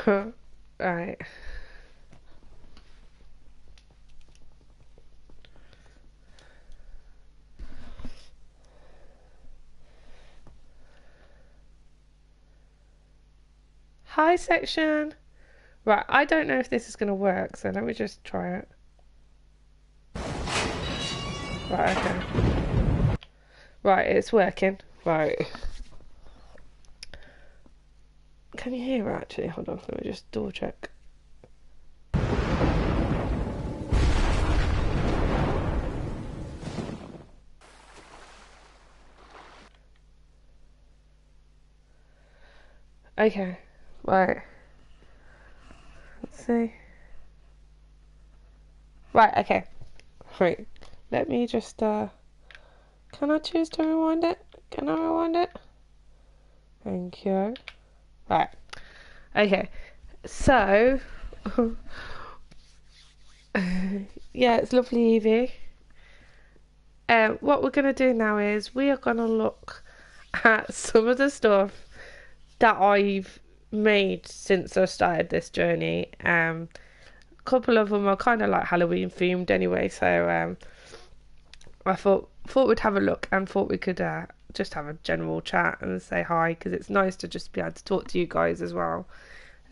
Right. Hi section. Right, I don't know if this is gonna work, so let me just try it. Right, okay. Right, it's working. Right. Can you hear her actually? Hold on, let me just double check. Okay, right. Let's see. Right, okay. Right. Let me just, can I choose to rewind it? Can I rewind it? Thank you. Right. Okay. So, yeah, it's lovely, Evie. What we're going to do now is we are going to look at some of the stuff that I've made since I started this journey. A couple of them are kind of like Halloween themed anyway, so I thought we'd have a look and thought we could just have a general chat and say hi, because it's nice to just be able to talk to you guys as well,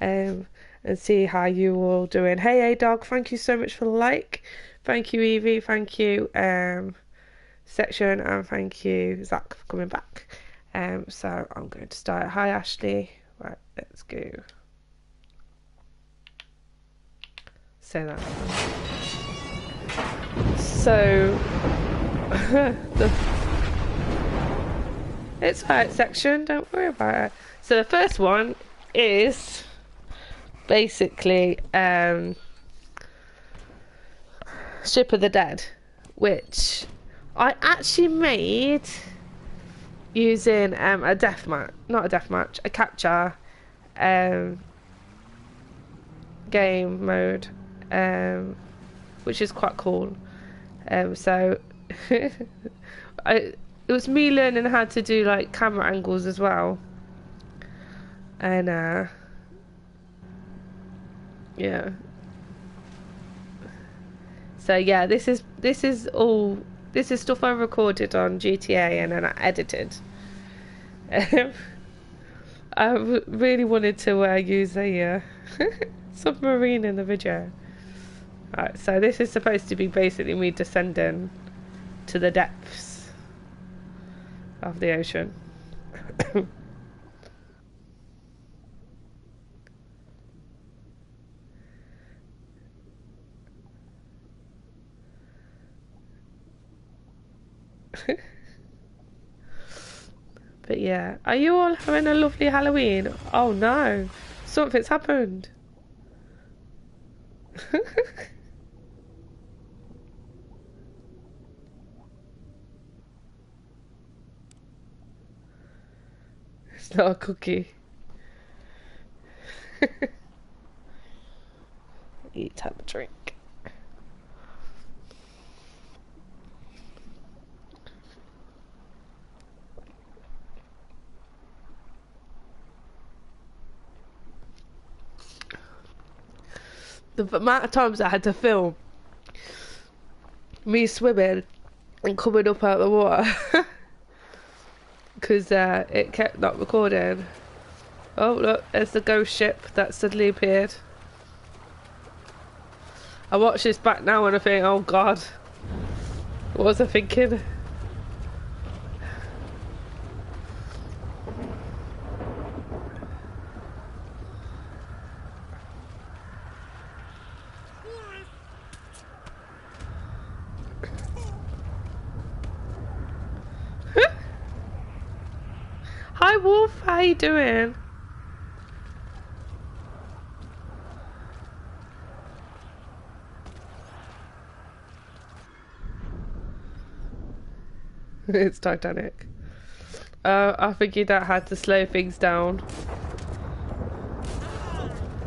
and see how you all doing. Hey dog, thank you so much for the like. Thank you Evie, thank you section, and thank you Zach for coming back. So I'm going to start. Hi Ashley. Right, let's go. Say that. So it's alright section, don't worry about it. So the first one is basically Ship of the Dead, which I actually made using a capture game mode, which is quite cool. So it was me learning how to do like camera angles as well, and yeah. So yeah, this is stuff I recorded on GTA and then I edited. I really wanted to use a submarine in the video. Right, so this is supposed to be basically me descending to the depths of the ocean. But yeah, are you all having a lovely Halloween? Oh no, something's happened. It's not a cookie. Eat, have a drink. The amount of times I had to film me swimming and coming up out of the water because it kept not recording. Oh look, there's the ghost ship that suddenly appeared. I watch this back now and I think, oh god, what was I thinking? Hi Wolf, how you doing? It's Titanic. I figured out how to slow things down.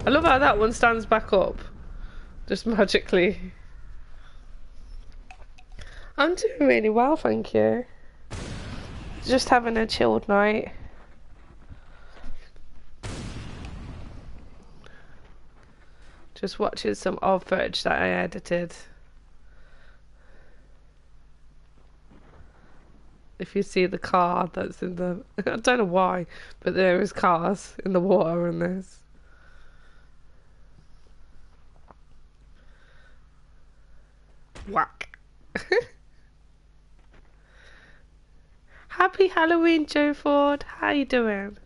I love how that one stands back up, just magically. I'm doing really well, thank you. Just having a chilled night. Just watching some old footage that I edited. If you see the car that's in the... I don't know why, but there is cars in the water in this. Whack. Happy Halloween, Joe Ford. How you doing?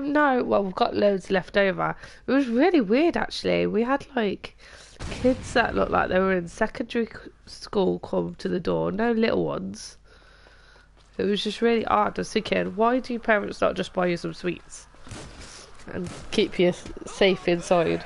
No, well, we've got loads left over. It was really weird, actually. We had, like, kids that looked like they were in secondary school come to the door. No little ones. It was just really odd. I was thinking, why do your parents not just buy you some sweets? And keep you safe inside?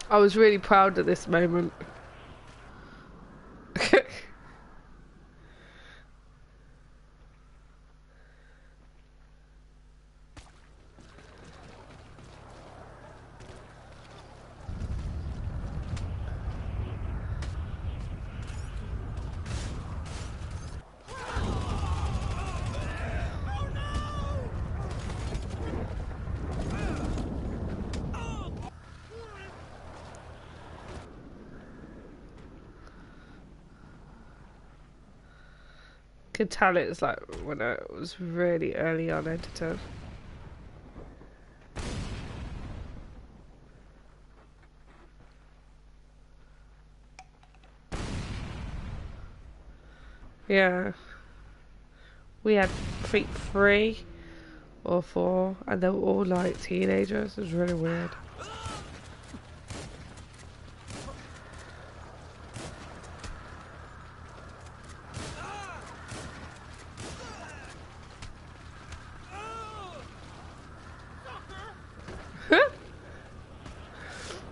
I was really proud at this moment. Could tell it's like when I was really early on edited. Yeah. We had three or four, and they were all like teenagers. It was really weird.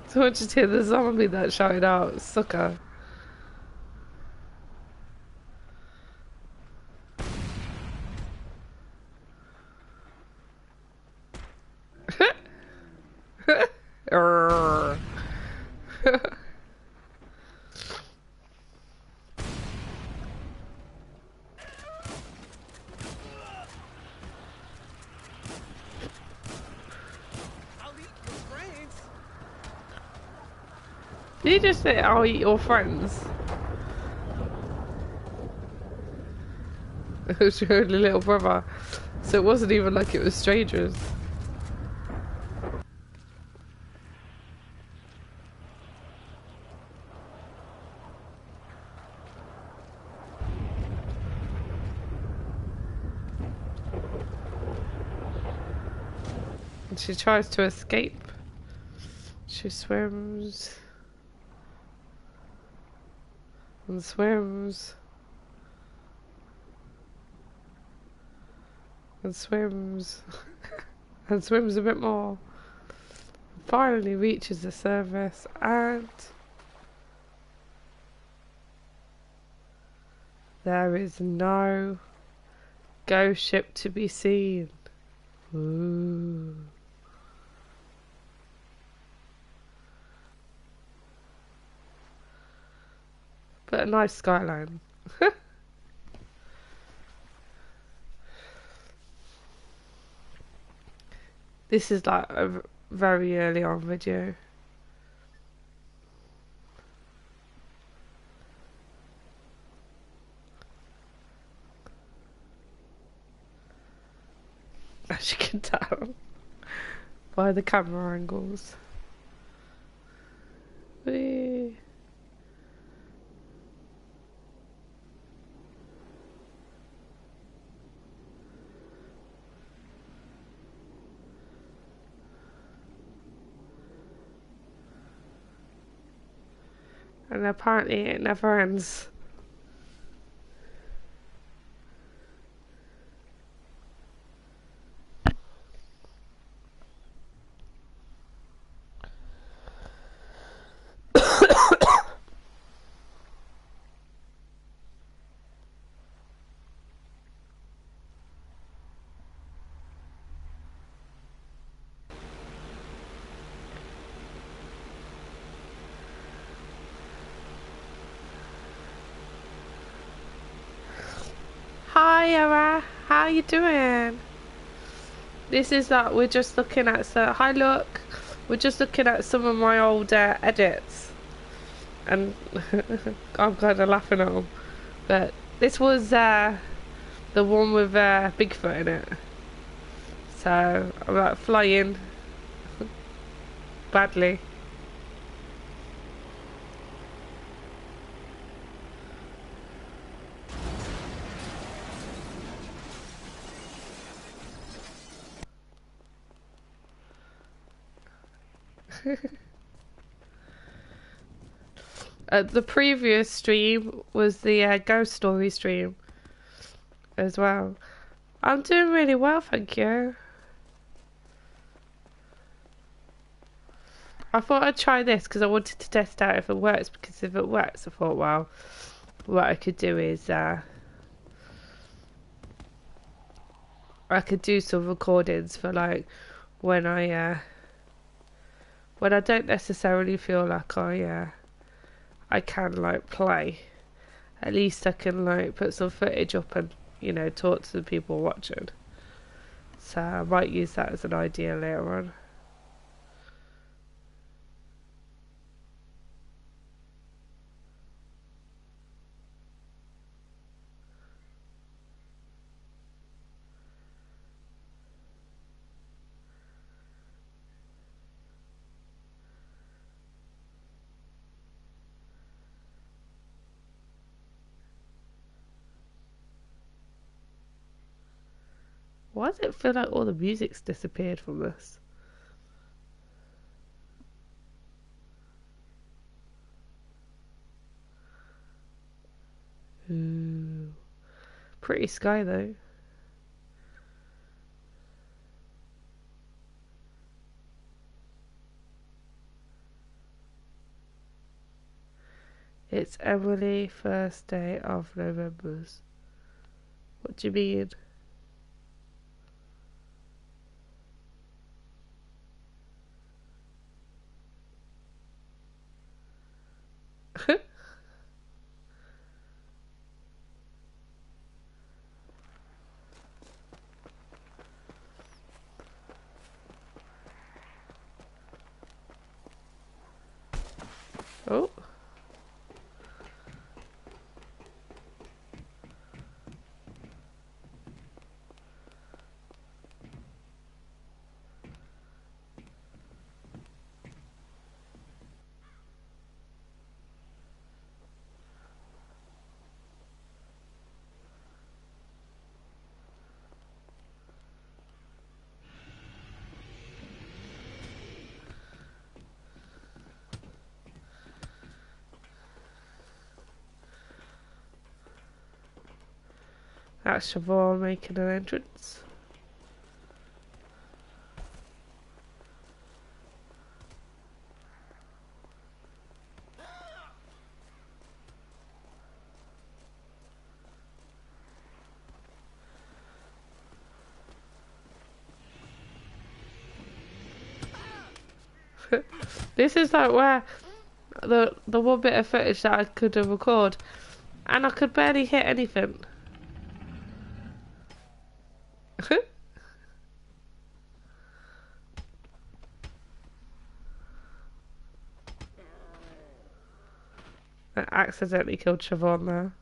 So I just hear the zombie that shouted out, "Sucker." Arrgh. Did you just say, "I'll eat your friends"? It was your only little brother. So it wasn't even like it was strangers. And she tries to escape. She swims. And swims. And swims. And swims a bit more. Finally reaches the surface and there is no ghost ship to be seen. Ooh. But a nice skyline. This is like a very early on video. As you can tell by the camera angles. Whee. And apparently it never ends. Hi, Era. How you doing? This is that we're just looking at. So, hi, look. We're just looking at some of my old edits, and I'm kind of laughing at them. But this was the one with Bigfoot in it. So I'm like flying badly. The previous stream was the ghost story stream as well. I'm doing really well, thank you. I thought I'd try this because I wanted to test out if it works, because if it works I thought, well, what I could do is I could do some recordings for like when I don't necessarily feel like I can like play. At least I can like put some footage up and, you know, talk to the people watching. So I might use that as an idea later on. Why does it feel like all the music's disappeared from this? Ooh. Pretty sky though. It's Emily first day of November's. What do you mean? Oh. That's Siobhan making an entrance. This is like where the one bit of footage that I could record, and I could barely hit anything. I accidentally killed Siobhan there.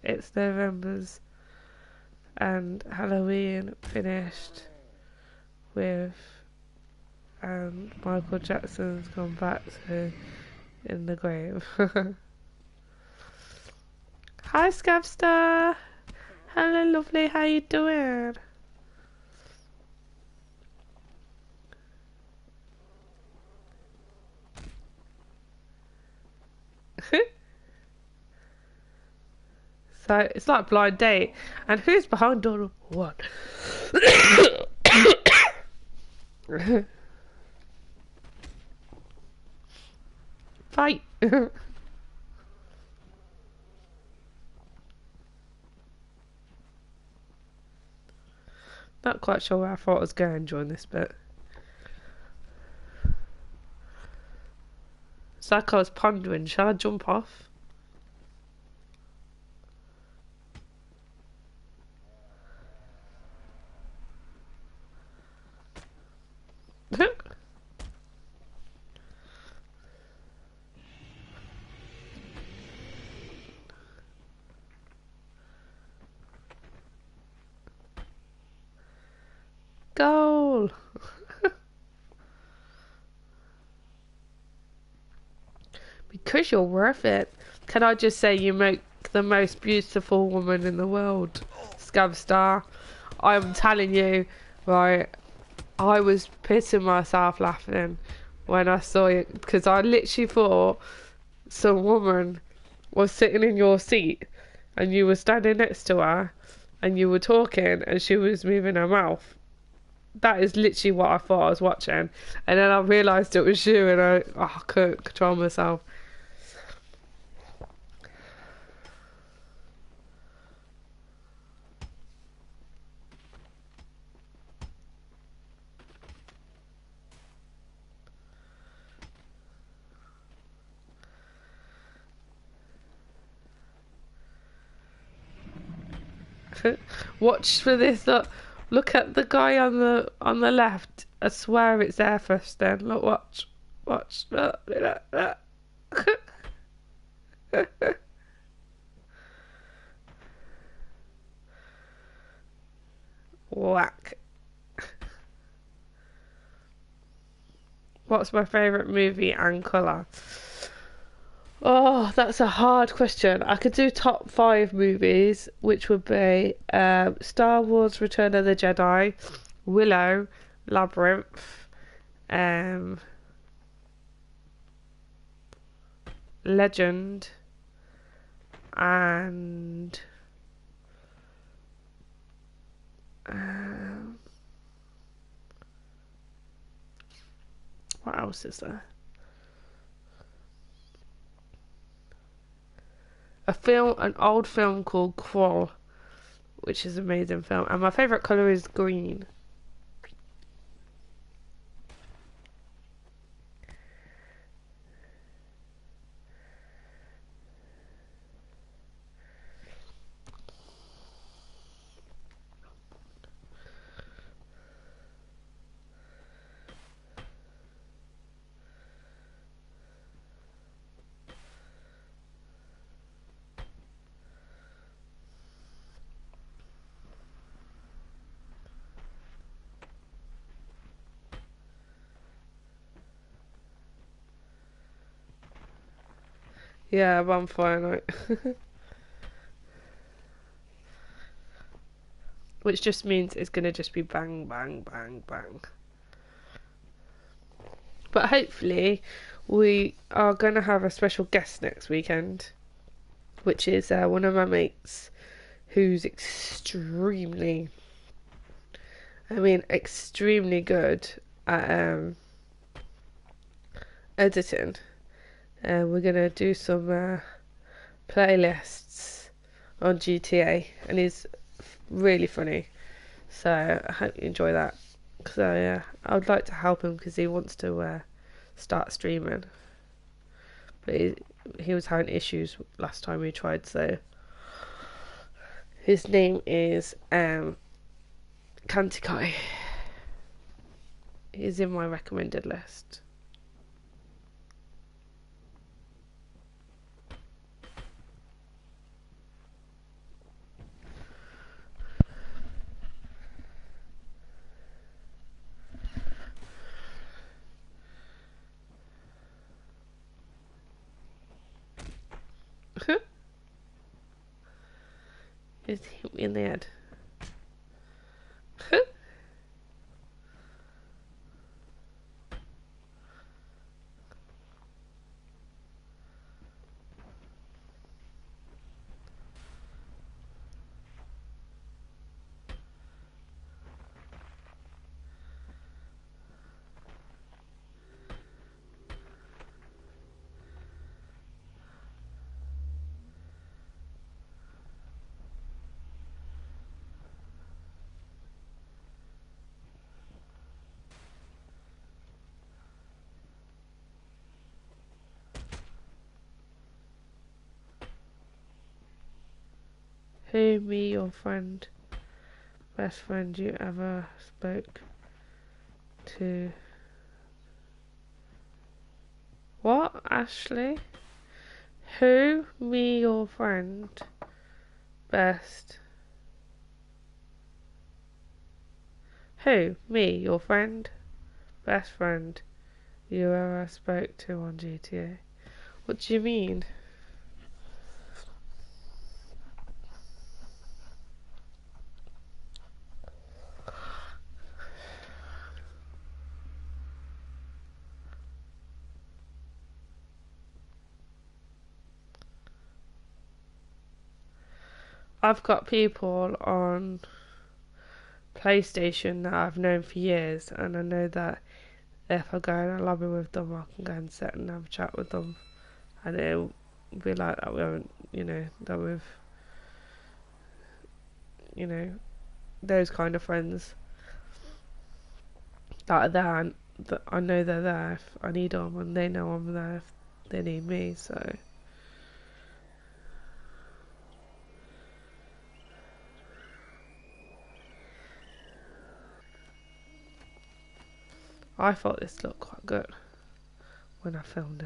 It's November's and Halloween finished with Michael Jackson's gone back to in the grave. Hi Scavstar! Hello lovely, how you doing? So it's like blind date. And who's behind door one? Fight! Not quite sure where I thought I was going during this bit. It's like I was pondering, shall I jump off? Because you're worth it. Can I just say you make the most beautiful woman in the world, Scabstar. I'm telling you, right, I was pissing myself laughing when I saw it, because I literally thought some woman was sitting in your seat and you were standing next to her and you were talking and she was moving her mouth. That is literally what I thought I was watching. And then I realised it was you, and I couldn't control myself. Watch for this. Look at the guy on the left. I swear it's there first. Then look, watch. Whack. What's my favourite movie and colour? Oh, that's a hard question. I could do top 5 movies, which would be Star Wars Return of the Jedi, Willow, Labyrinth, Legend, and what else is there? An old film called Quack, which is an amazing film, and my favourite colour is green. Yeah, Vampire Night. Which just means it's gonna just be bang, bang, bang, bang. But hopefully, we are gonna have a special guest next weekend, which is one of my mates who's extremely good at editing. We're gonna do some playlists on GTA, and he's really funny. So I hope you enjoy that. So I would like to help him because he wants to start streaming, but he was having issues last time we tried. So his name is Kantikai. He's in my recommended list. Just hit me in the head. Who, me, your friend, best friend you ever spoke to? What, Ashley? Who, me, your friend, best? Who, me, your friend, best friend you ever spoke to on GTA? What do you mean? I've got people on PlayStation that I've known for years, and I know that if I go in a lobby with them, I can go and sit and have a chat with them, and it'll be like that. We haven't, that we've, those kind of friends that are there, and that I know they're there if I need them, and they know I'm there if they need me. So I thought this looked quite good when I filmed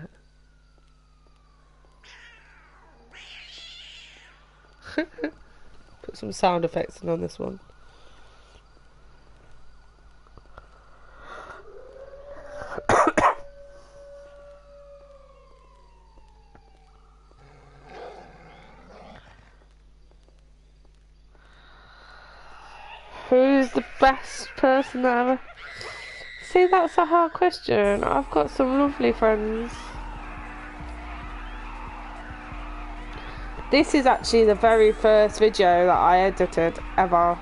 it. Put some sound effects in on this one. Who's the best person that ever... See, that's a hard question. I've got some lovely friends. This is actually the very first video that I edited ever.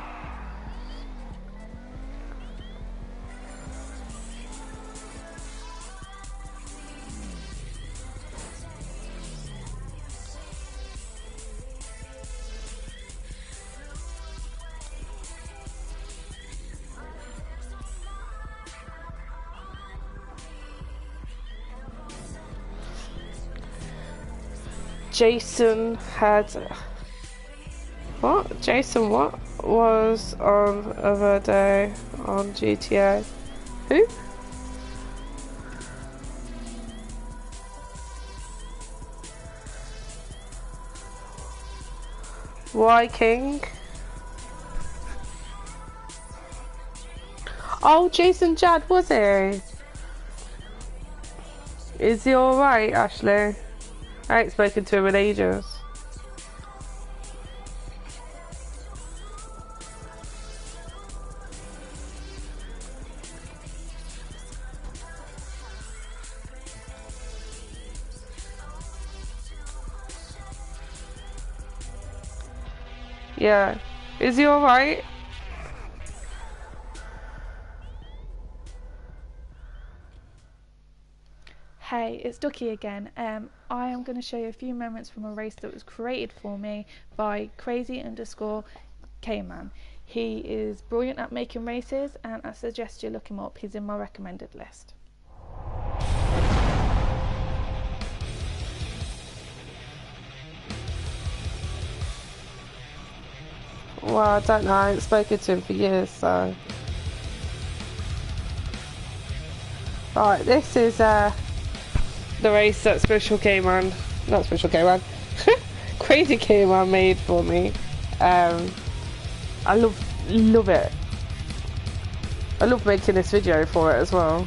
Jason had... What? Jason what? Was on other day on GTA. Who? Why King? Oh, Jason Jad, was he? Is he alright, Ashley? I ain't spoken to him in ages. Yeah. Is he alright? Hey, it's Ducky again. I am going to show you a few moments from a race that was created for me by crazy_Kman. He is brilliant at making races, and I suggest you look him up. He's in my recommended list. Well, I don't know. I ain't spoken to him for years, so... Right, this is the race that Special K-Man, not Special K-Man, Crazy K-Man made for me. I love it. I love making this video for it as well.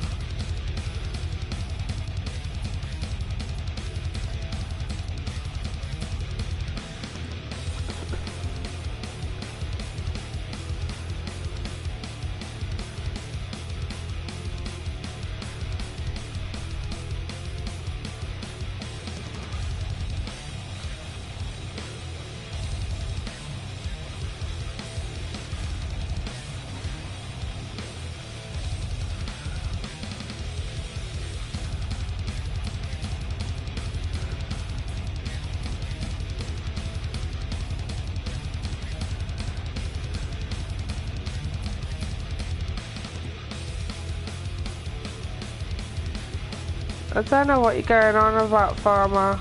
I don't know what you're going on about, Farmer.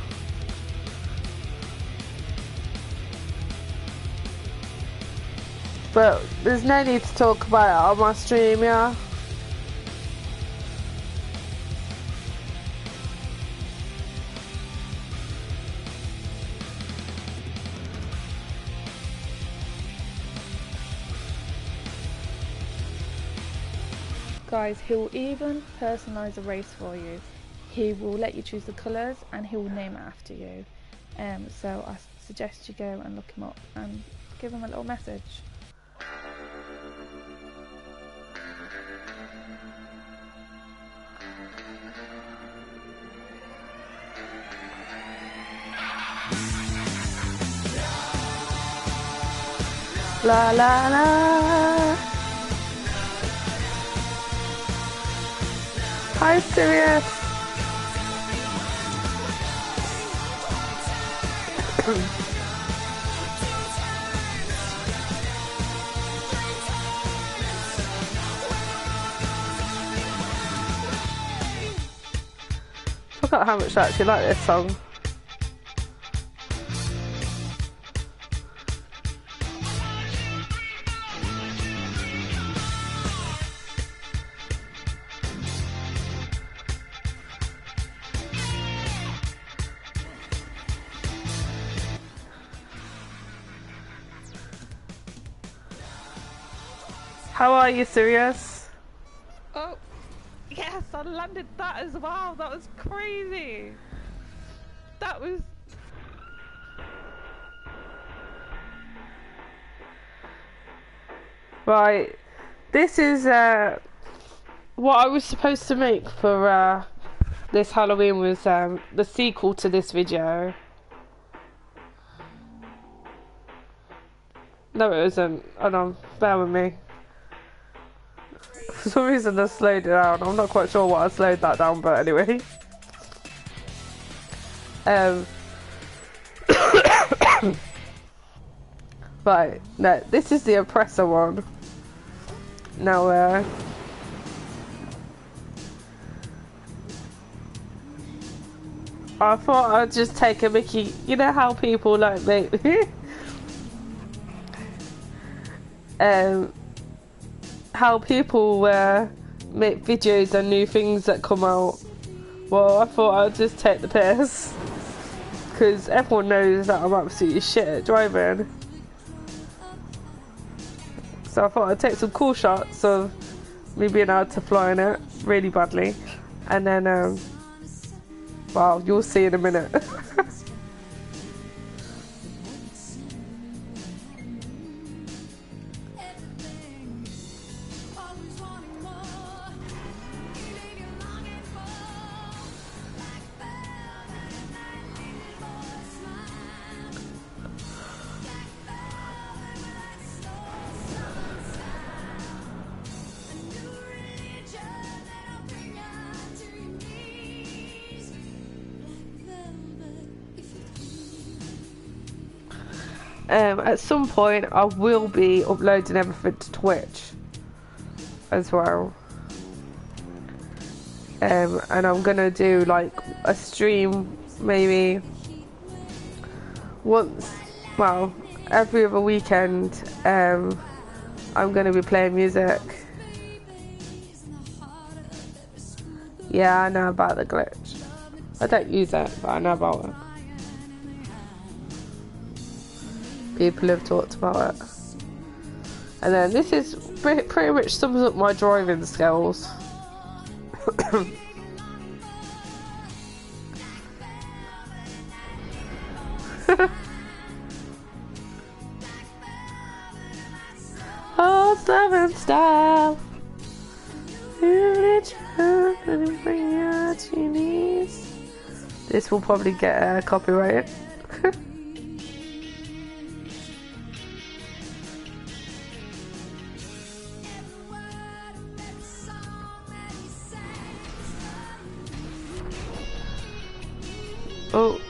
But there's no need to talk about it on my stream, yeah? Guys, he'll even personalise a race for you. he will let you choose the colours and he will name it after you. So I suggest you go and look him up and give him a little message. La la la. Hi, Sirius. Forgot how much I actually like this song. How are you, Sirius? Oh, yes, I landed that as well. That was crazy. That was... Right, this is what I was supposed to make for this Halloween was the sequel to this video. No, it isn't. Hold on, bear with me. For some reason I slowed it down. I'm not quite sure what I slowed that down, but anyway. Right, no, this is the oppressor one. Now, I thought I'd just take a mickey. You know how people like make how people make videos and new things that come out. Well, I thought I'd just take the piss because everyone knows that I'm absolutely shit at driving. So I thought I'd take some cool shots of me being able to fly in it really badly, and then well, you'll see in a minute. At some point I will be uploading everything to Twitch as well, and I'm gonna do like a stream maybe once, well, every other weekend. I'm gonna be playing music. Yeah, I know about the glitch. I don't use it, but I know about it. People have talked about it. And then this is pretty much sums up my driving skills. Oh, Southern style. This will probably get copyrighted. Oh.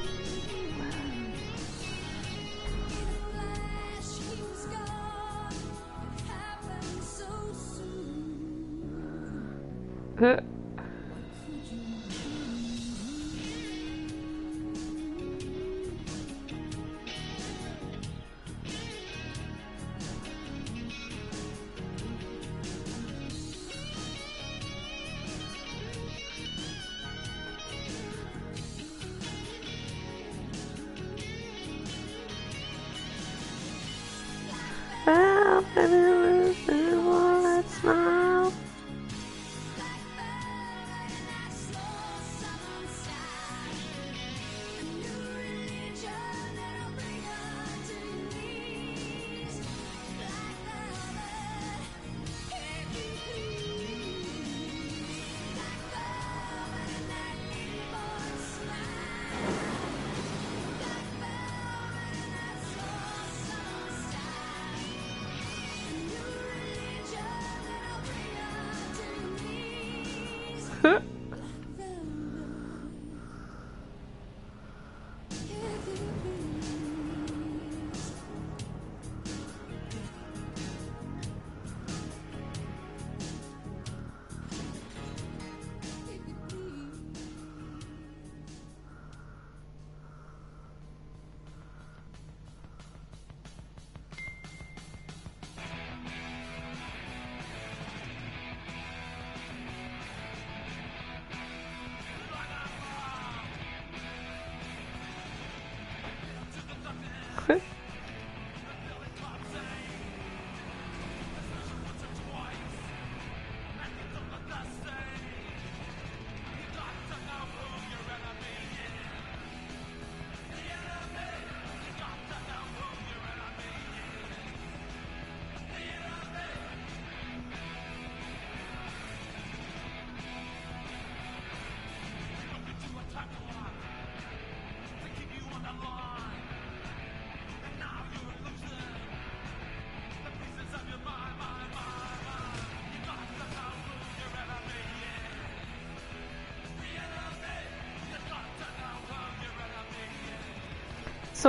Huh.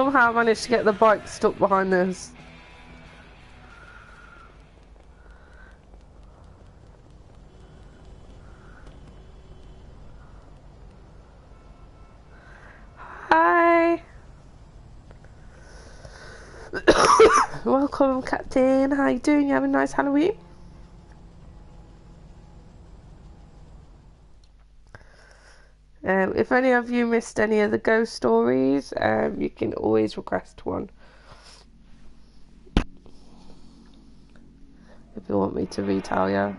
somehow managed to get the bike stuck behind this. Hi. Welcome, Captain. How you doing? You having a nice Halloween? If any of you missed any of the ghost stories, you can always request one. If you want me to retell you.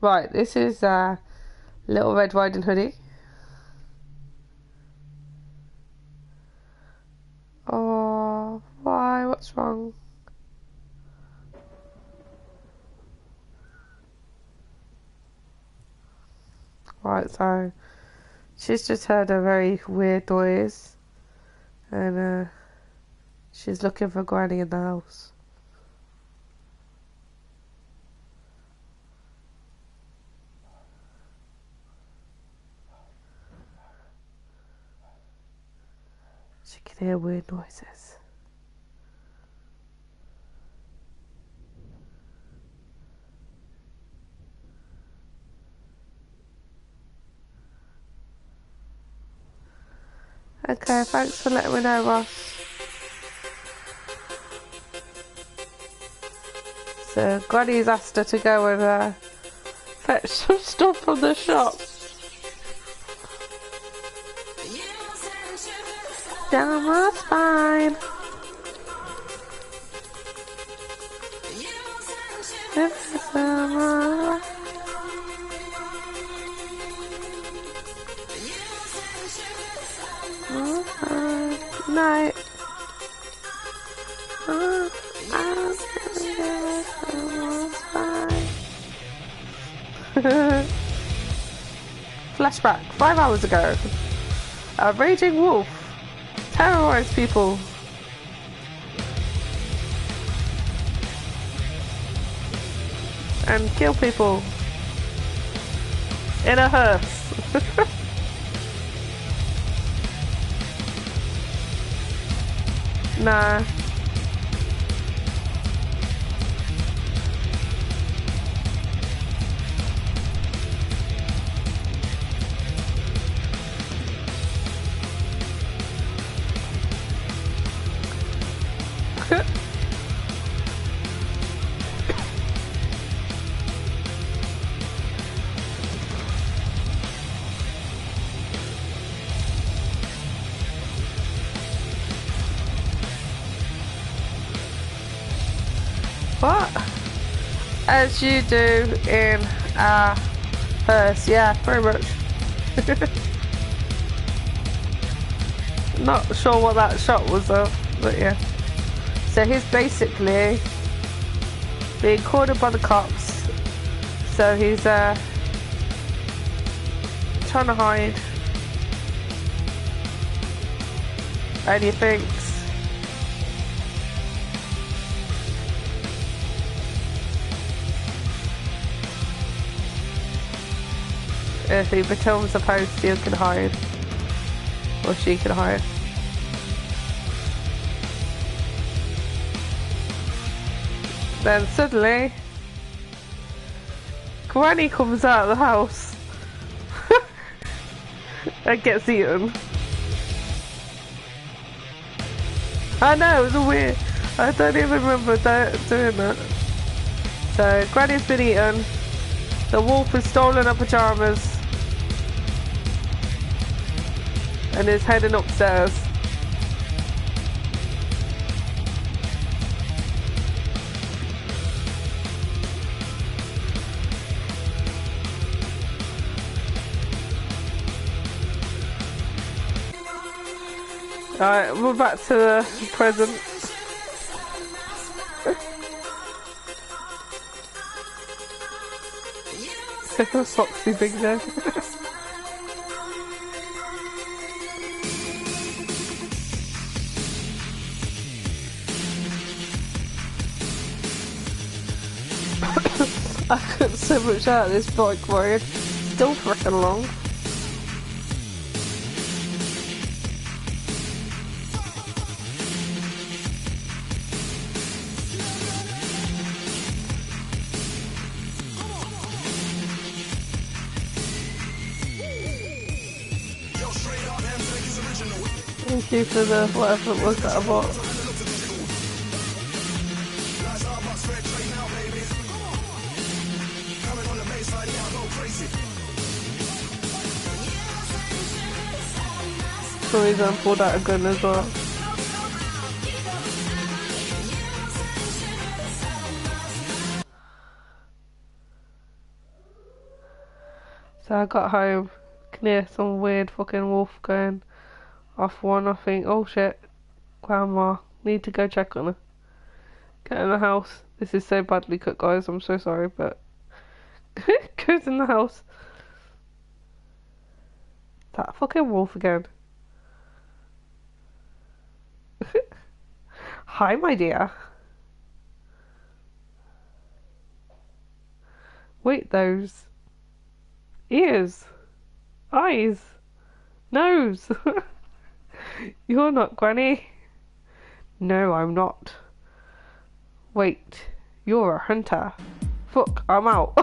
Right, this is Little Red Riding Hoodie. Oh, why? What's wrong? Right, so she's just heard a very weird noise, and she's looking for Granny in the house. She can hear weird noises. Okay, thanks for letting me know, Ross. So Granny's asked her to go and fetch some stuff from the shop. Down my spine. Night. Flashback 5 hours ago. A raging wolf terrorized people. And kill people. In a hearse. Nah. What? As you do in a hearse, yeah, pretty much. Not sure what that shot was though, but yeah. So he's basically being cornered by the cops. So he's trying to hide. And he thinks if he becomes a post, you can hide. Or she can hide. Then suddenly, Granny comes out of the house and gets eaten. I know, it was a weird. I don't even remember doing that. So, Granny's been eaten. The wolf has stolen her pajamas. And is heading upstairs. Alright, we're back to the present. Foxy Big Joe. I got so much out of this bike ride. Still freaking long. Thank you for the whatever it was that I bought. For some reason I pulled out a gun as well. So I got home, can hear some weird fucking wolf going off one. I think, oh shit, grandma, need to go check on her. Get in the house. This is so badly cut, guys, I'm so sorry, but goes in the house. That fucking wolf again. Hi, my dear. Wait, those ears, eyes, nose. You're not Granny. No, I'm not. Wait, you're a hunter. Fuck, I'm out.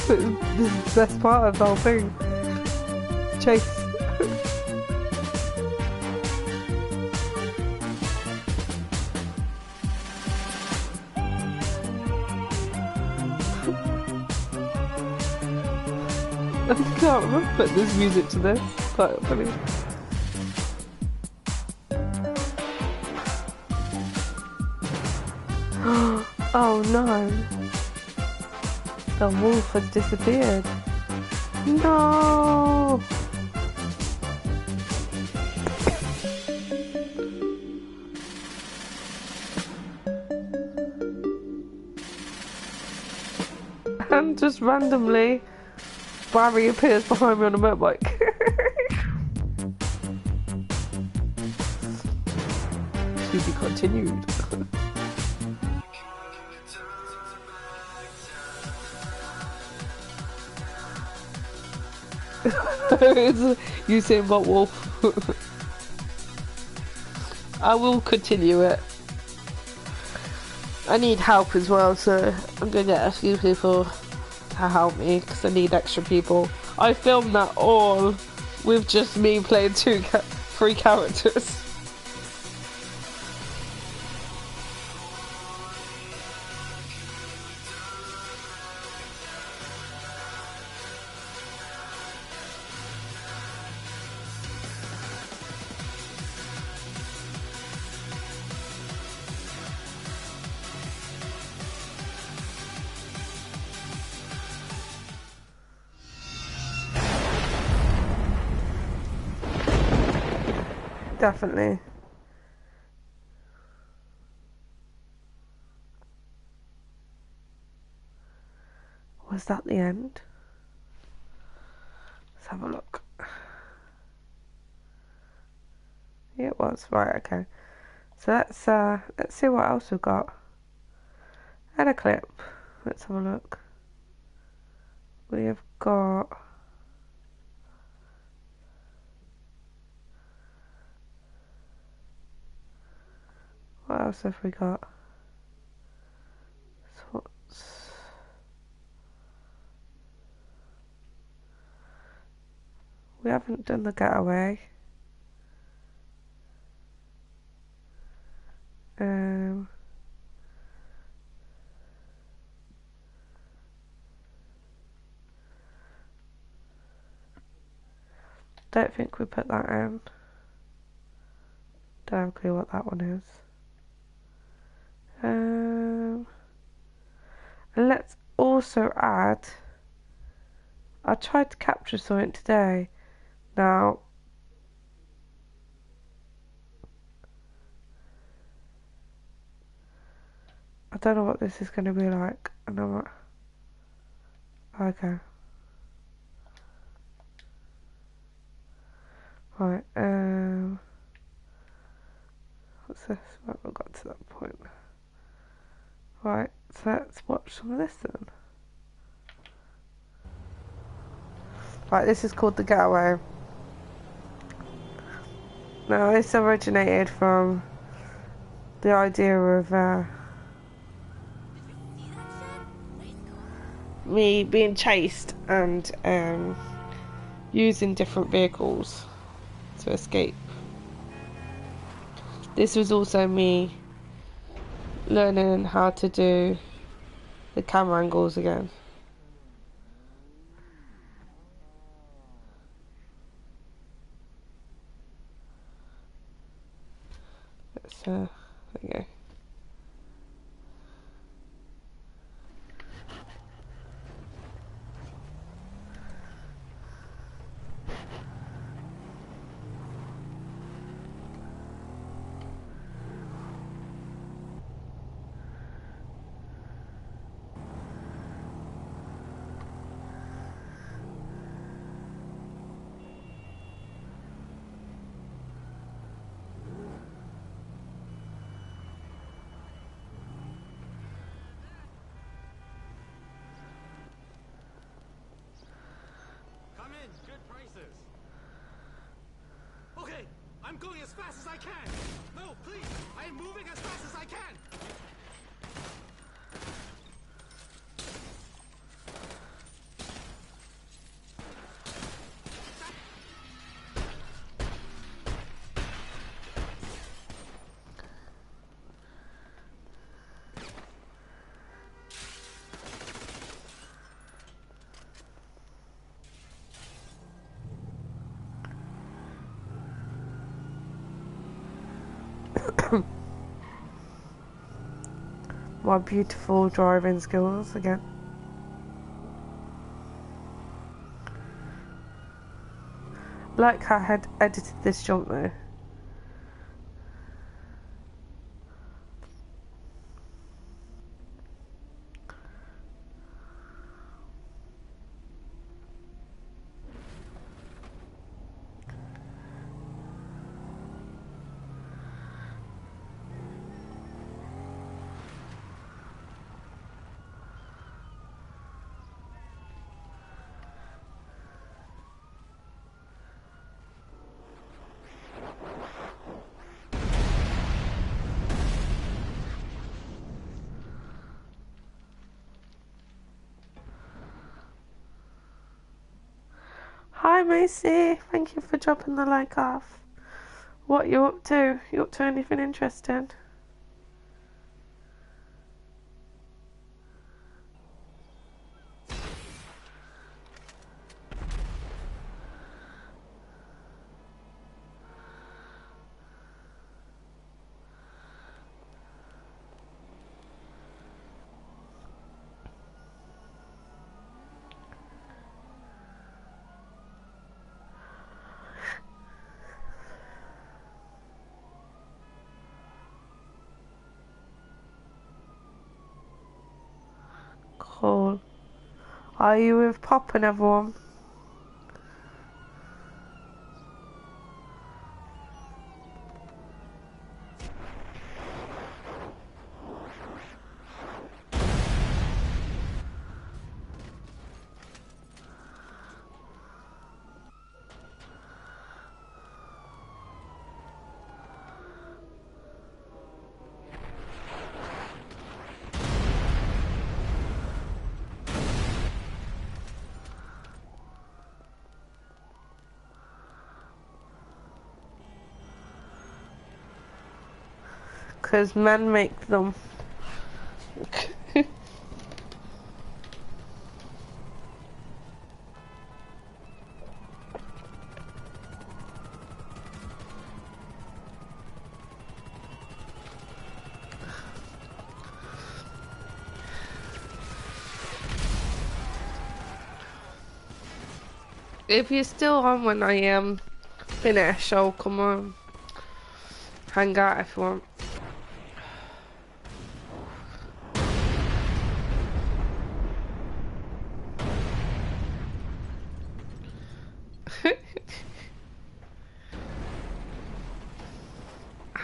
This is the best part of the whole thing. Chase. I can't remember putting this music to this. Quite funny. Oh no. The wolf has disappeared. No. And just randomly, Barry appears behind me on a motorbike. To be continued. It's Usain Bolt wolf. I will continue it. I need help as well, so I'm gonna get a few people to help me because I need extra people. I filmed that all with just me playing three characters. Definitely. Was that the end? Let's have a look. Yeah, it was. Right, okay. So let's see what else we've got. And a clip. Let's have a look. We have got what else have we got? So we haven't done the getaway. Don't think we put that in. Don't have a clue what that one is. And let's also add, I tried to capture something today. Now, I don't know what this is going to be like. I know what. Okay. Right, what's this? Right, I got to that point. Right, so let's watch some of this then. Right, this is called The Getaway. Now, this originated from the idea of me being chased and using different vehicles to escape. This was also me learning how to do the camera angles again. Let's, there we go. Okay, I'm going as fast as I can. No, please, I am moving as fast as I can. My beautiful driving skills again. Like how I had edited this jump though. Hi Macy, thank you for dropping the like off. What you up to? You up to anything interesting? Cool. Are you with Pop and everyone? Because men make them. If you're still on when I finish, I'll come on, hang out if you want.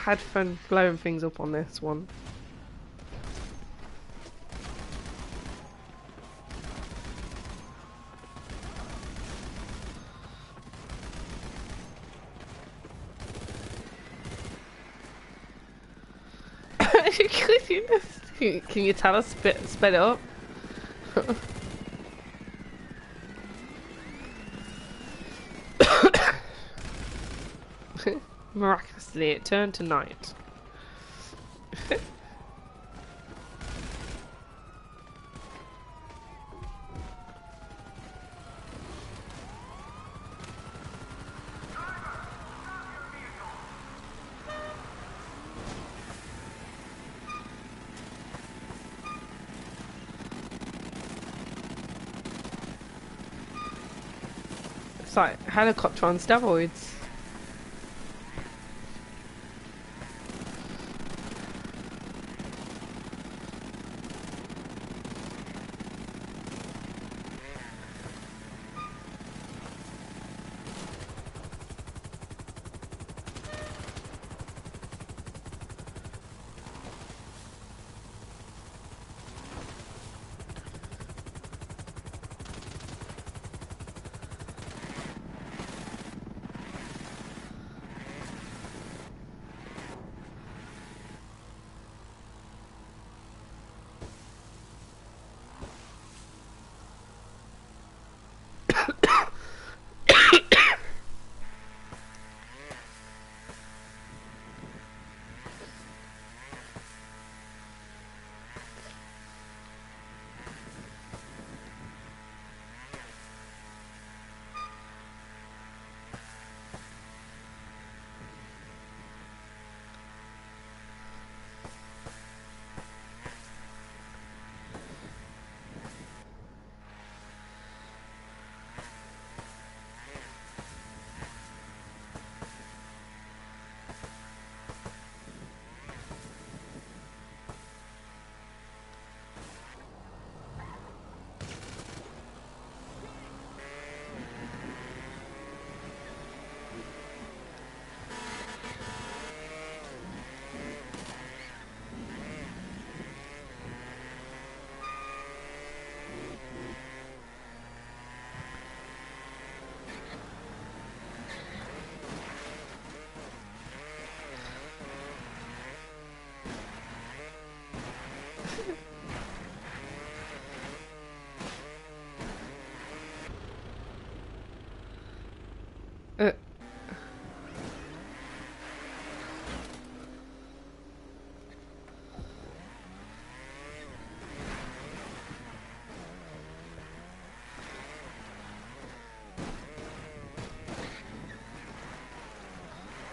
had fun blowing things up on this one. Can you tell us sped it up? Miraculously, it turned to night. It's like helicopter on steroids.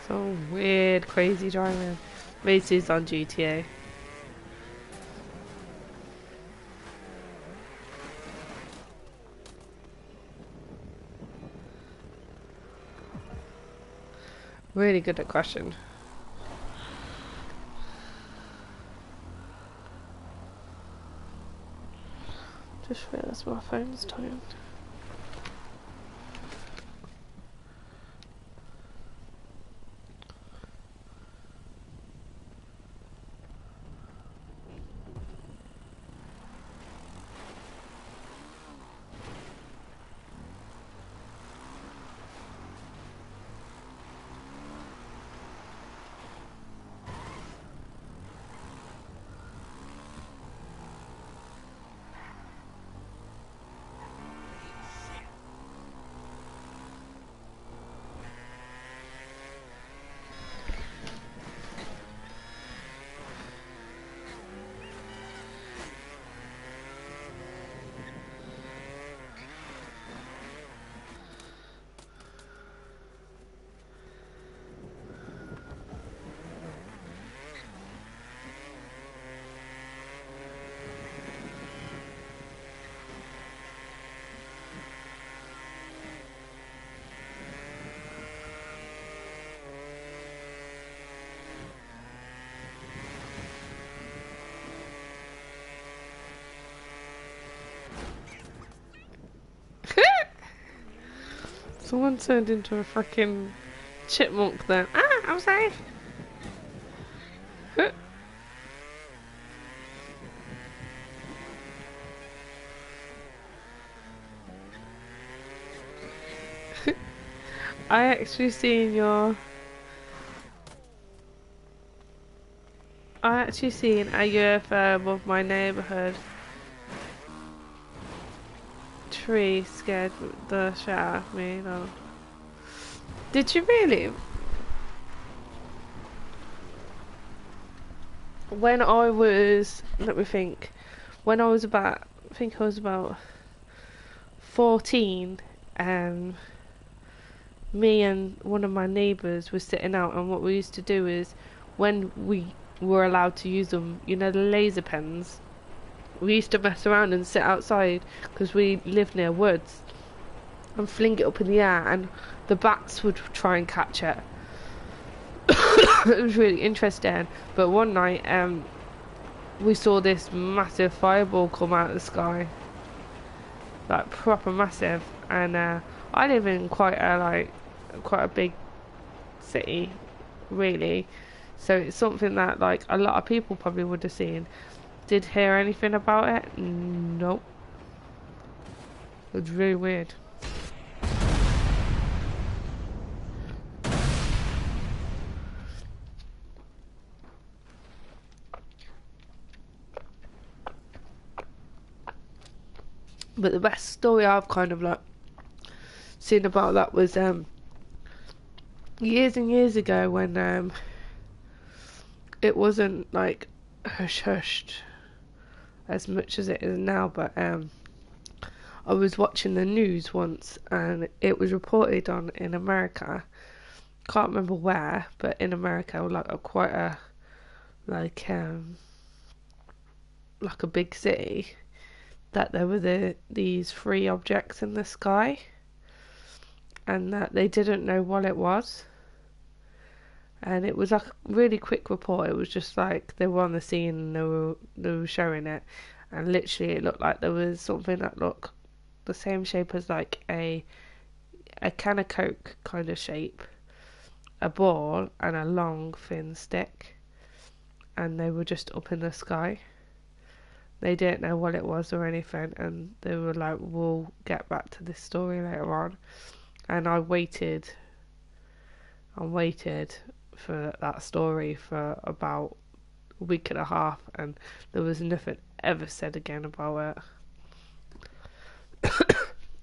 So weird, crazy driving. Macy's on GTA. Really good at crashing. Just realised my phone's tired. Someone turned into a freaking chipmunk then. Ah, I'm safe. I actually seen your. I actually seen a UFO above my neighbourhood tree. Scared the shit out of me. No. Did you really? When I was, let me think. When I was about, I think I was about 14. Me and one of my neighbours were sitting out, and what we used to do is, when we were allowed to use them, you know, the laser pens, we used to mess around and sit outside because we lived near woods and fling it up in the air, and the bats would try and catch it. It was really interesting. But one night we saw this massive fireball come out of the sky, like proper massive. And I live in quite a big city, really, so it's something that like a lot of people probably would have seen. Did hear anything about it? Nope. It was really weird. But the best story I've kind of like seen about that was years and years ago, when it wasn't like hush hushed as much as it is now, but I was watching the news once, and it was reported on in America. Can't remember where, but in America, like like a big city, that there were these three objects in the sky, and that they didn't know what it was. And it was like a really quick report. It was just like they were on the scene and they were showing it, and literally it looked like there was something that looked the same shape as like a can of Coke kind of shape, a ball and a long thin stick, and they were just up in the sky. They didn't know what it was or anything, and they were like, we'll get back to this story later on. And I waited for that story for about a week and a half, and there was nothing ever said again about it.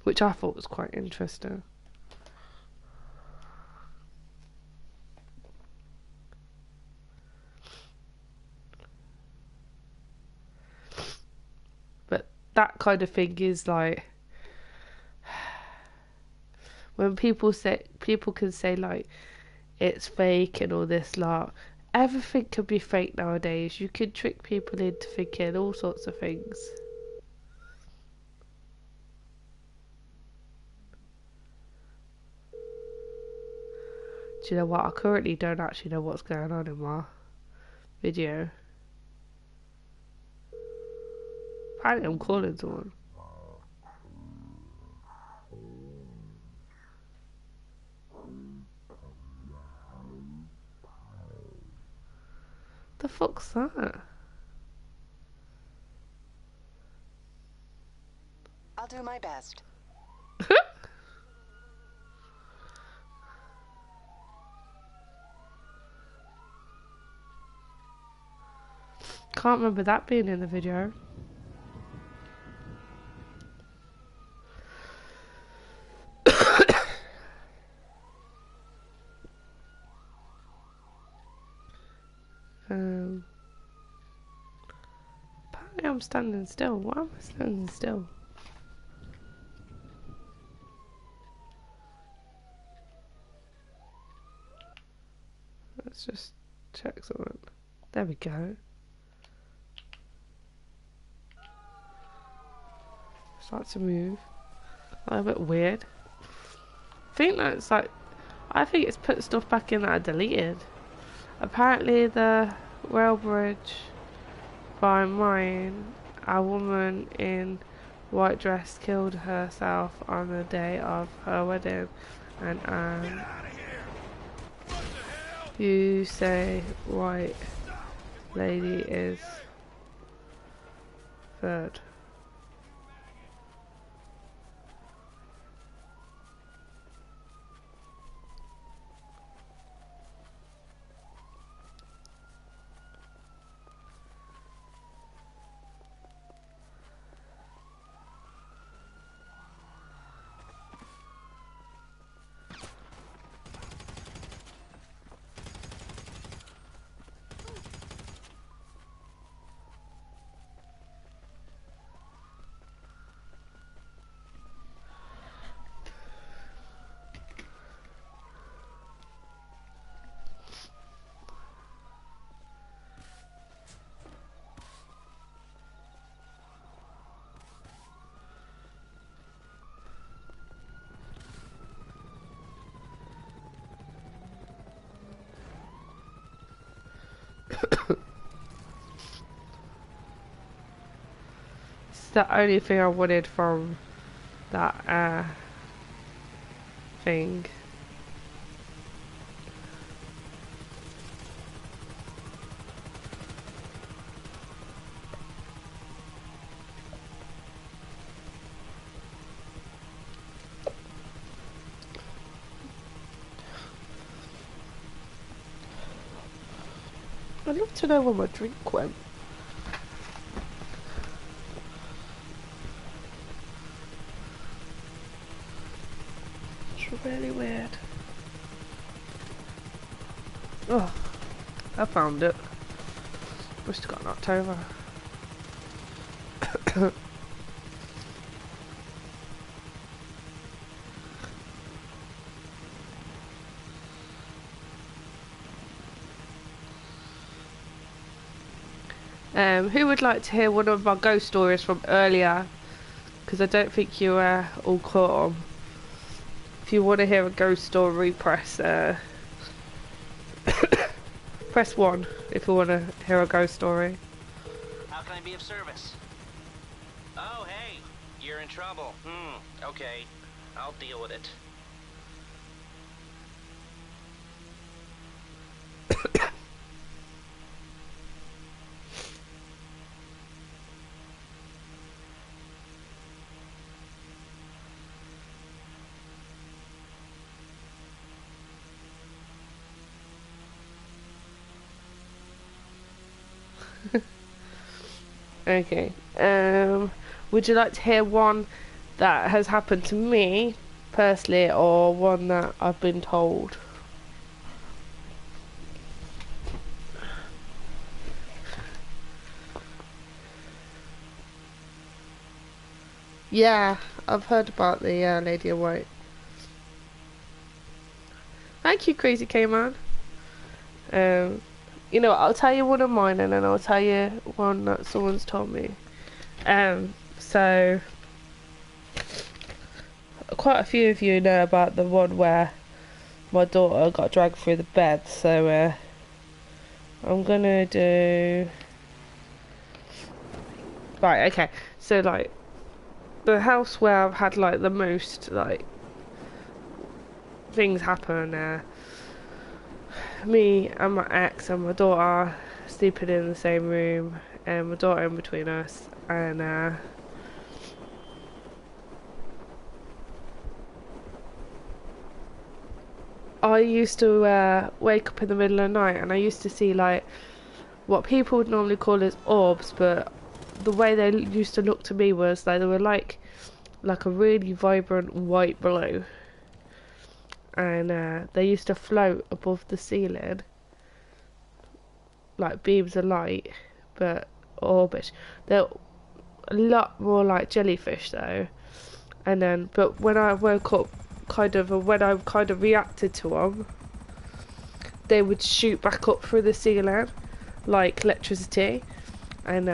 Which I thought was quite interesting. But that kind of thing is like, when people can say like it's fake and all this lot. Everything can be fake nowadays. You can trick people into thinking all sorts of things. Do you know what? I currently don't actually know what's going on in my video. Apparently I'm calling someone. The fuck's that? I'll do my best. Can't remember that being in the video. Apparently I'm standing still. Why am I standing still? Let's just check something. There we go. Start to move. A little bit weird. I think it's put stuff back in that I deleted. Apparently the rail bridge by mine, a woman in white dress killed herself on the day of her wedding, and you say white lady is third. It's the only thing I wanted from that thing. I'd love to know where my drink went. It's really weird. Oh, I found it. Must have got knocked over. Who would like to hear one of my ghost stories from earlier? Because I don't think you were all caught on. If you want to hear a ghost story, press press 1 if you want to hear a ghost story. How can I be of service? Oh, hey, you're in trouble. Okay, I'll deal with it. Okay. Would you like to hear one that has happened to me personally, or one that I've been told? Yeah, I've heard about the Lady in White. Thank you, Crazy K-Man. You know, I'll tell you one of mine, and then I'll tell you one that someone's told me. So quite a few of you know about the one where my daughter got dragged through the bed. So I'm gonna do. Right. Okay. So like the house where I've had like the most like things happen. Me and my ex and my daughter sleeping in the same room, and my daughter in between us, and I used to wake up in the middle of the night, and I used to see like what people would normally call as orbs, but the way they used to look to me was like they were like a really vibrant white blue. And they used to float above the ceiling like beams of light, but orbit. They're a lot more like jellyfish though. And then, but when I woke up, when I kind of reacted to them, they would shoot back up through the ceiling like electricity, and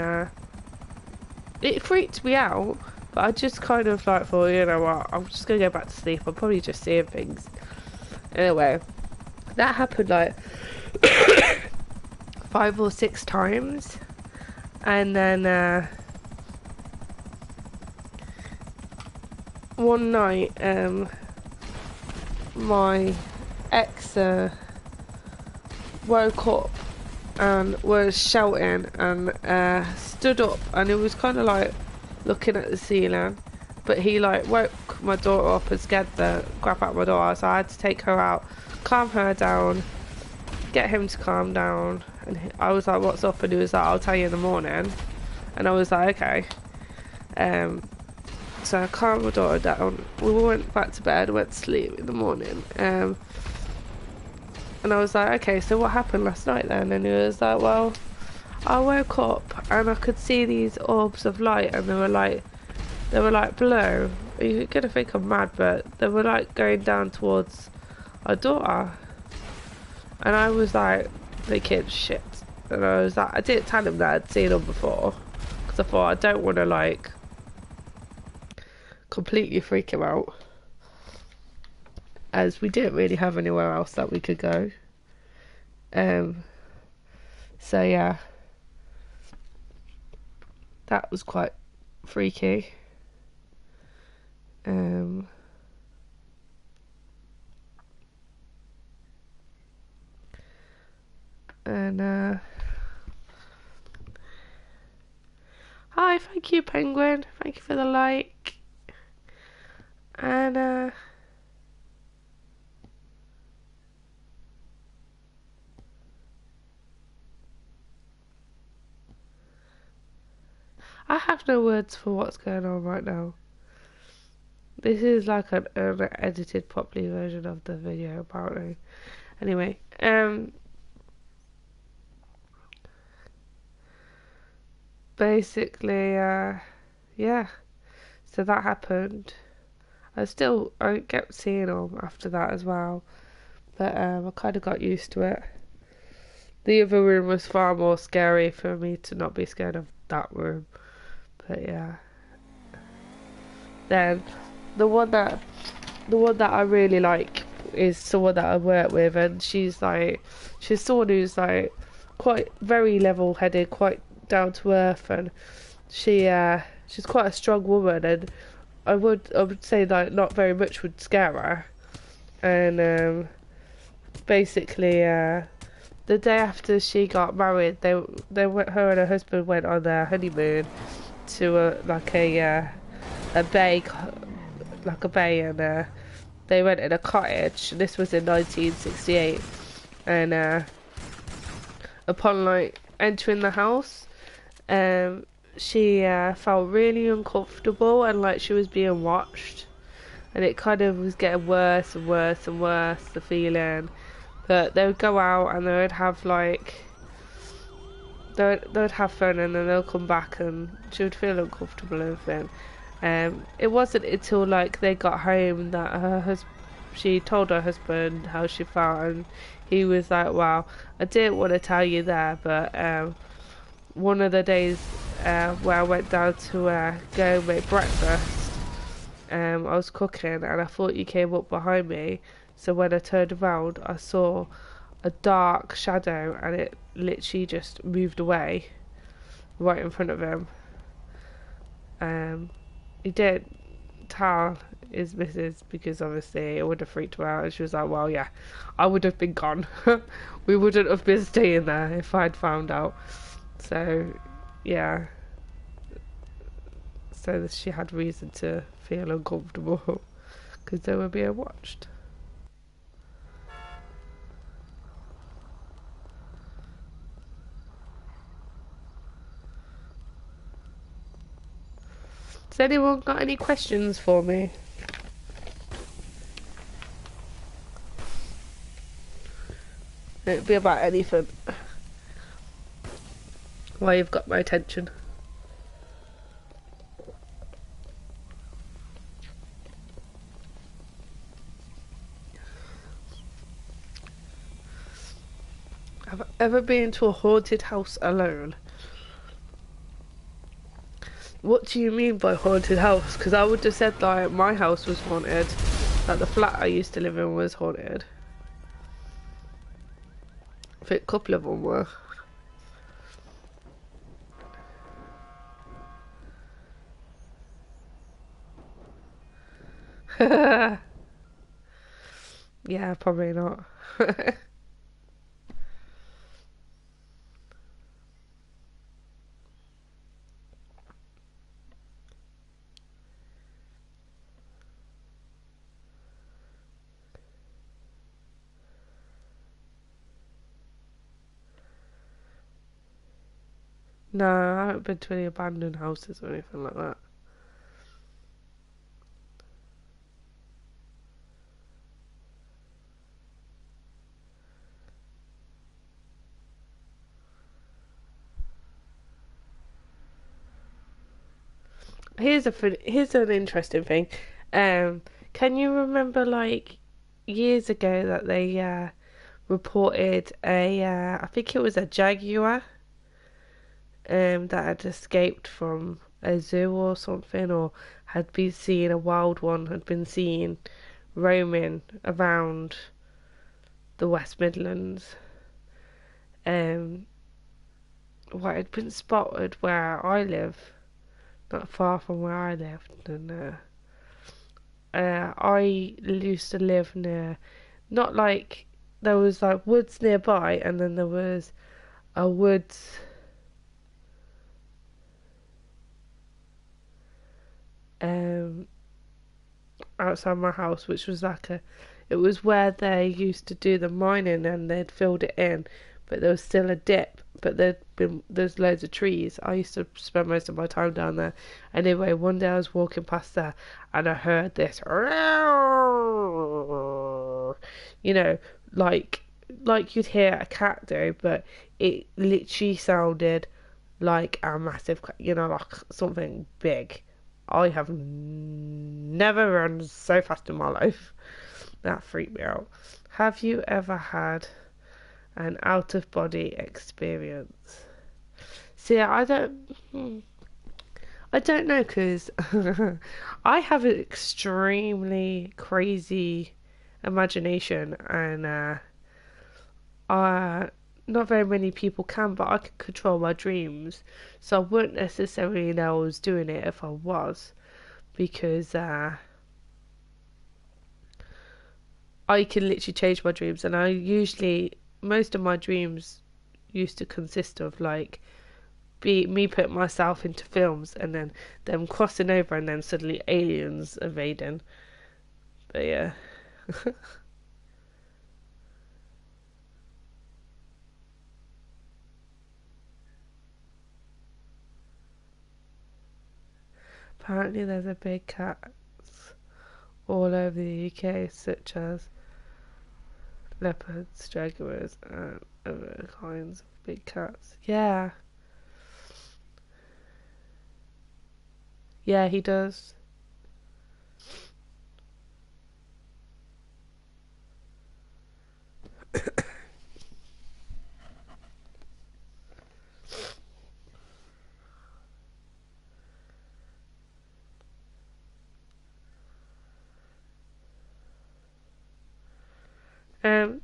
it freaked me out. But I just kind of like thought, you know what, I'm just gonna go back to sleep. I'm probably just seeing things. Anyway, that happened like 5 or 6 times, and then one night my ex woke up and was shouting and stood up, and he was kind of like looking at the ceiling, but he like woke my daughter up and scared the crap out of my daughter, so I had to take her out, calm her down, get him to calm down, and I was like, what's up? And he was like, I'll tell you in the morning. And I was like, okay. So I calmed my daughter down, we went back to bed, went to sleep in the morning, and I was like, okay, so what happened last night then? And he was like, well, I woke up and I could see these orbs of light, and they were like blue. You're gonna think I'm mad, but they were like going down towards our daughter. And I was like, thinking, shit. And I was like, I didn't tell him that I'd seen them before, because I thought I don't want to like completely freak him out, as we didn't really have anywhere else that we could go. So yeah, that was quite freaky. And hi, thank you, Penguin, thank you for the like. And I have no words for what's going on right now. This is like an edited properly version of the video, apparently. Anyway, basically, yeah, so that happened. I kept seeing them after that as well, but I kind of got used to it. The other room was far more scary for me to not be scared of that room, but yeah. Then the one that I really like is someone that I work with, and she's someone who's like quite very level-headed, quite down to earth, and she's quite a strong woman, and I would say that not very much would scare her. And basically, the day after she got married, her and her husband went on their honeymoon to a bay, and they rented a cottage. This was in 1968, and upon like entering the house, she felt really uncomfortable and like she was being watched, and it kind of was getting worse and worse and worse, the feeling. But they would go out and they would have like they would have fun, and then they'll come back and she would feel uncomfortable and everything. It wasn't until like they got home that she told her husband how she felt, and he was like, "Wow, I didn't want to tell you there, but one of the days where I went down to go make breakfast, I was cooking and I thought you came up behind me. So when I turned around, I saw a dark shadow, and it literally just moved away right in front of him." He didn't tell his missus because obviously it would have freaked her out, and she was like, well, yeah, I would have been gone. We wouldn't have been staying there if I'd found out. So yeah, so she had reason to feel uncomfortable because they were being watched. Has anyone got any questions for me? It'd be about anything. Why you've got my attention. Have I ever been to a haunted house alone? What do you mean by haunted house? Because I would have said like my house was haunted, like the flat I used to live in was haunted. I think a couple of them were. Yeah, probably not. No, I haven't been to any abandoned houses or anything like that. Here's an interesting thing. Can you remember like years ago that they reported I think it was a jaguar that had escaped from a zoo or something, or had been seen a wild one had been seen roaming around the West Midlands. Um, what had been spotted where I live, not far from where I lived, and I used to live near, not like there was like woods nearby, and then there was a woods um outside my house, which was like it was where they used to do the mining, and they'd filled it in, but there was still a dip, but there's loads of trees. I used to spend most of my time down there. Anyway, one day I was walking past there, and I heard this, you know, like you'd hear a cat do, but it literally sounded like a massive, like something big. I have never run so fast in my life. That freaked me out. Have you ever had an out of body experience? See, I don't know, because I have an extremely crazy imagination, and not very many people can, but I can control my dreams. So I wouldn't necessarily know I was doing it if I was, because I can literally change my dreams, and most of my dreams used to consist of like be me putting myself into films, and then them crossing over, and then suddenly aliens invading. But yeah. Apparently there's a big cats all over the UK, such as leopards, jaguars, and other kinds of big cats. Yeah. Yeah, he does.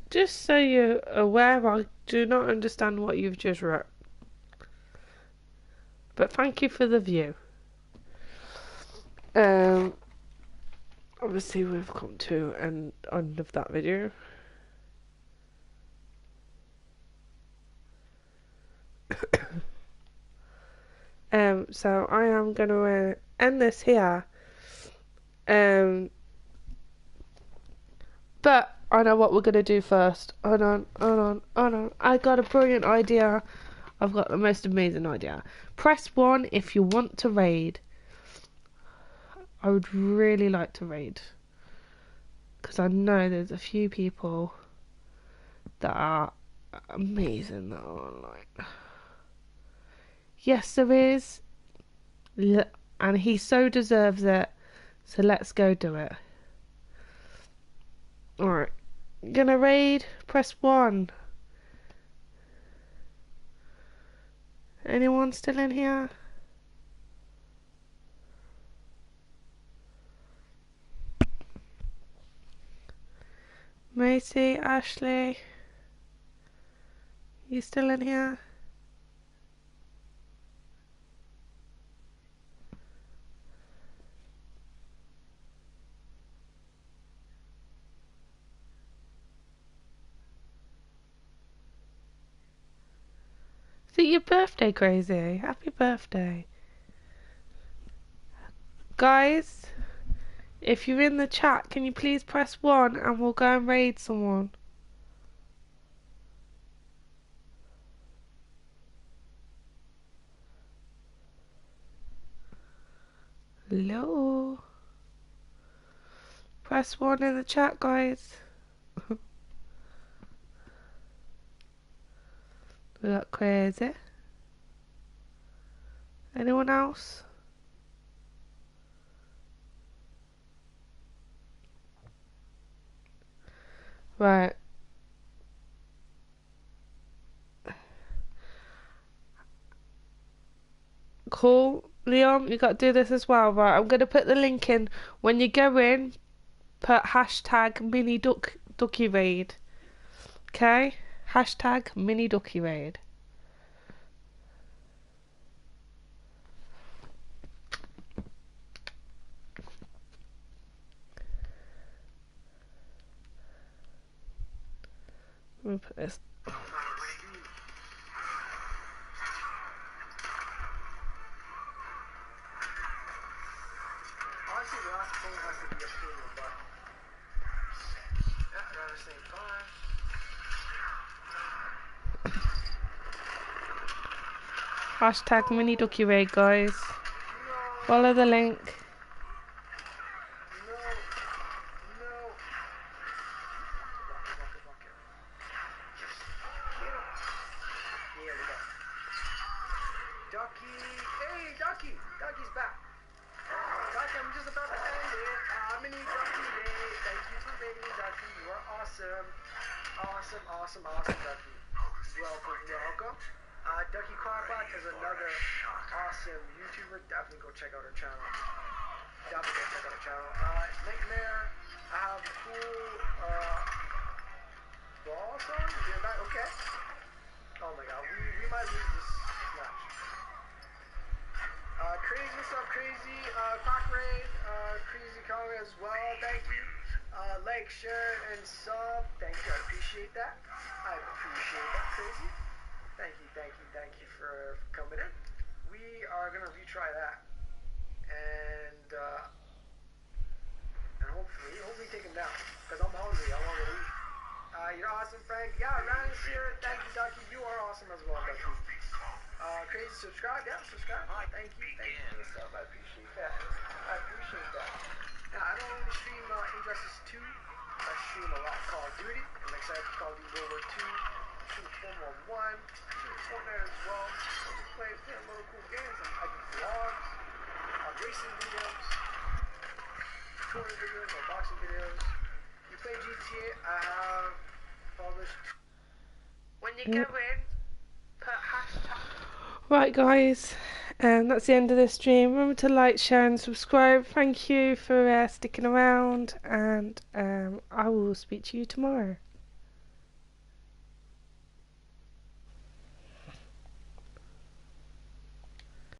Just so you're aware, I do not understand what you've just wrote. But thank you for the view. Obviously we've come to an end of that video. So I am gonna end this here. But I know what we're gonna do first. Hold on. I got a brilliant idea. I've got the most amazing idea. Press 1 if you want to raid. I would really like to raid, because I know there's a few people that are amazing that are online. Yes, there is. And he so deserves it. So let's go do it. Alright. Gonna raid. Press 1. Anyone still in here? Macy, Ashley, you still in here? Is it your birthday, Crazy? Happy birthday. Guys, if you're in the chat, can you please press 1 and we'll go and raid someone? Hello. Press 1 in the chat, guys. We got crazy. Anyone else? Right. Cool. Leon, you got to do this as well. Right, I'm going to put the link in. When you go in, put hashtag mini ducky raid. Okay? Hashtag mini ducky raid. Let me put this. Honestly, the last phone has to be a pain in the butt. Yeah, around the same time. Hashtag mini ducky raid, guys. No, Follow the link. no, no. Bucket. Here we go. Ducky. Hey, Ducky. Ducky's back. Ducky, I'm just about to end it. Mini Ducky Day. Thank you for making me, Ducky. You are awesome. Awesome, Ducky. Welcome. Ducky Quack is another awesome YouTuber. Definitely go check out her channel. Nightmare. I have a cool ball song. Okay. Oh my god, we might lose this match. Crazy, what's up, Crazy? Quack Raid, Crazy Color as well, thank you. Like, share, and sub, thank you, I appreciate that. Crazy. Thank you for coming in. We are gonna retry that. And hopefully take him down. Because I'm hungry, I want to eat. You're awesome, Frank. Yeah, Ryan's here. Thank you, Ducky. You are awesome as well, Ducky. Crazy, subscribe. Yeah, subscribe. Thank you for the sub. I appreciate that. Now, I don't only stream Injustice 2. I stream a lot of Call of Duty. I'm excited for Call of Duty World War 2. Stream Formula 1. Stream Fortnite as well. I just play little cool games. I do vlogs, racing videos, touring videos, unboxing videos. You play GTA, I have published. When you go in, put hashtag. Right, guys. That's the end of this stream. Remember to like, share, and subscribe. Thank you for sticking around, and I will speak to you tomorrow.